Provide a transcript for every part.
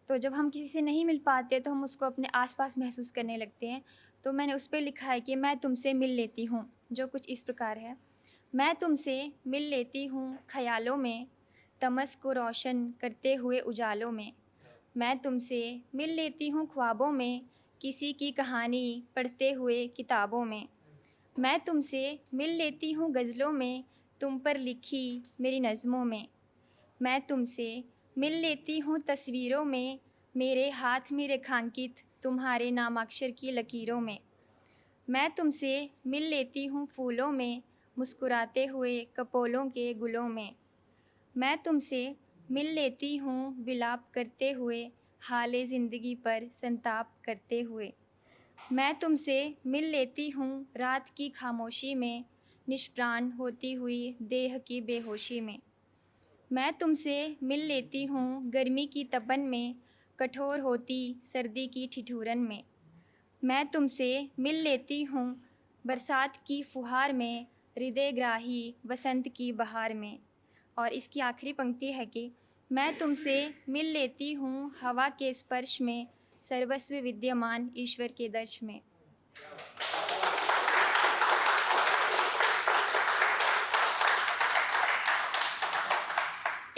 तो जब हम किसी से नहीं मिल पाते तो हम उसको अपने आसपास महसूस करने लगते हैं। तो मैंने उस पे लिखा है कि मैं तुमसे मिल लेती हूँ, जो कुछ इस प्रकार है। मैं तुमसे मिल लेती हूँ ख़यालों में, तमस को रोशन करते हुए उजालों में। मैं तुमसे मिल लेती हूँ ख्वाबों में, किसी की कहानी पढ़ते हुए किताबों में। मैं तुमसे मिल लेती हूँ गज़लों में, तुम पर लिखी मेरी नज़मों में। मैं तुमसे मिल लेती हूँ तस्वीरों में, मेरे हाथ में रेखांकित तुम्हारे नामाक्षर की लकीरों में। मैं तुमसे मिल लेती हूँ फूलों में, मुस्कुराते हुए कपोलों के गुलों में। मैं तुमसे मिल लेती हूँ विलाप करते हुए, हाले ज़िंदगी पर संताप करते हुए। मैं तुमसे मिल लेती हूँ रात की खामोशी में, निष्प्राण होती हुई देह की बेहोशी में। मैं तुमसे मिल लेती हूँ गर्मी की तपन में, कठोर होती सर्दी की ठिठुरन में। मैं तुमसे मिल लेती हूँ बरसात की फुहार में, हृदयग्राही वसंत की बहार में। और इसकी आखिरी पंक्ति है कि मैं तुमसे मिल लेती हूँ हवा के स्पर्श में, सर्वस्व विद्यमान ईश्वर के दर्श में।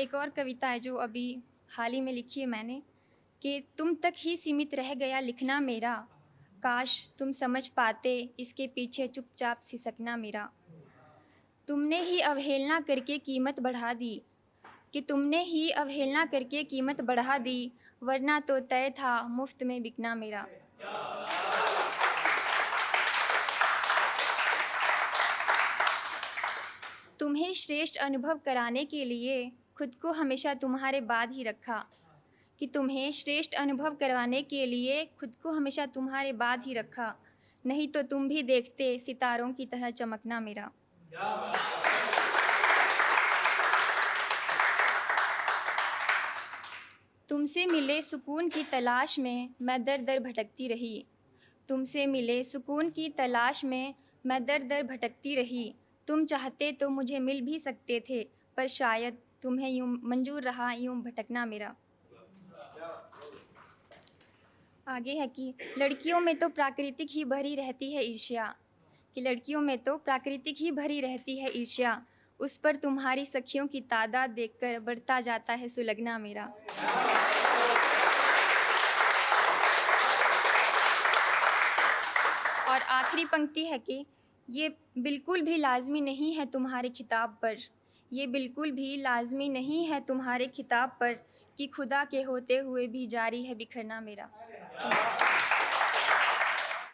एक और कविता है जो अभी हाल ही में लिखी है मैंने, कि तुम तक ही सीमित रह गया लिखना मेरा, काश तुम समझ पाते इसके पीछे चुपचाप सिसकना मेरा। तुमने ही अवहेलना करके कीमत बढ़ा दी, कि तुमने ही अवहेलना करके कीमत बढ़ा दी, वरना तो तय था मुफ्त में बिकना मेरा। तुम्हें श्रेष्ठ अनुभव कराने के लिए खुद को हमेशा तुम्हारे बाद ही रखा, कि तुम्हें श्रेष्ठ अनुभव करवाने के लिए खुद को हमेशा तुम्हारे बाद ही रखा, नहीं तो तुम भी देखते सितारों की तरह चमकना मेरा। तुमसे मिले सुकून की तलाश में मैं दर दर भटकती रही। तुमसे मिले सुकून की तलाश में मैं दर दर भटकती रही। तुम चाहते तो मुझे मिल भी सकते थे, पर शायद तुम्हें यूं मंजूर रहा यूं भटकना मेरा। आगे है कि लड़कियों में तो प्राकृतिक ही भरी रहती है ईर्ष्या, कि लड़कियों में तो प्राकृतिक ही भरी रहती है ईर्ष्या, उस पर तुम्हारी सखियों की तादाद देखकर बढ़ता जाता है सुलगना मेरा। और आखिरी पंक्ति है कि ये बिल्कुल भी लाज़मी नहीं है तुम्हारे खिताब पर, ये बिल्कुल भी लाज़मी नहीं है तुम्हारे खिताब पर, कि खुदा के होते हुए भी जारी है बिखरना मेरा।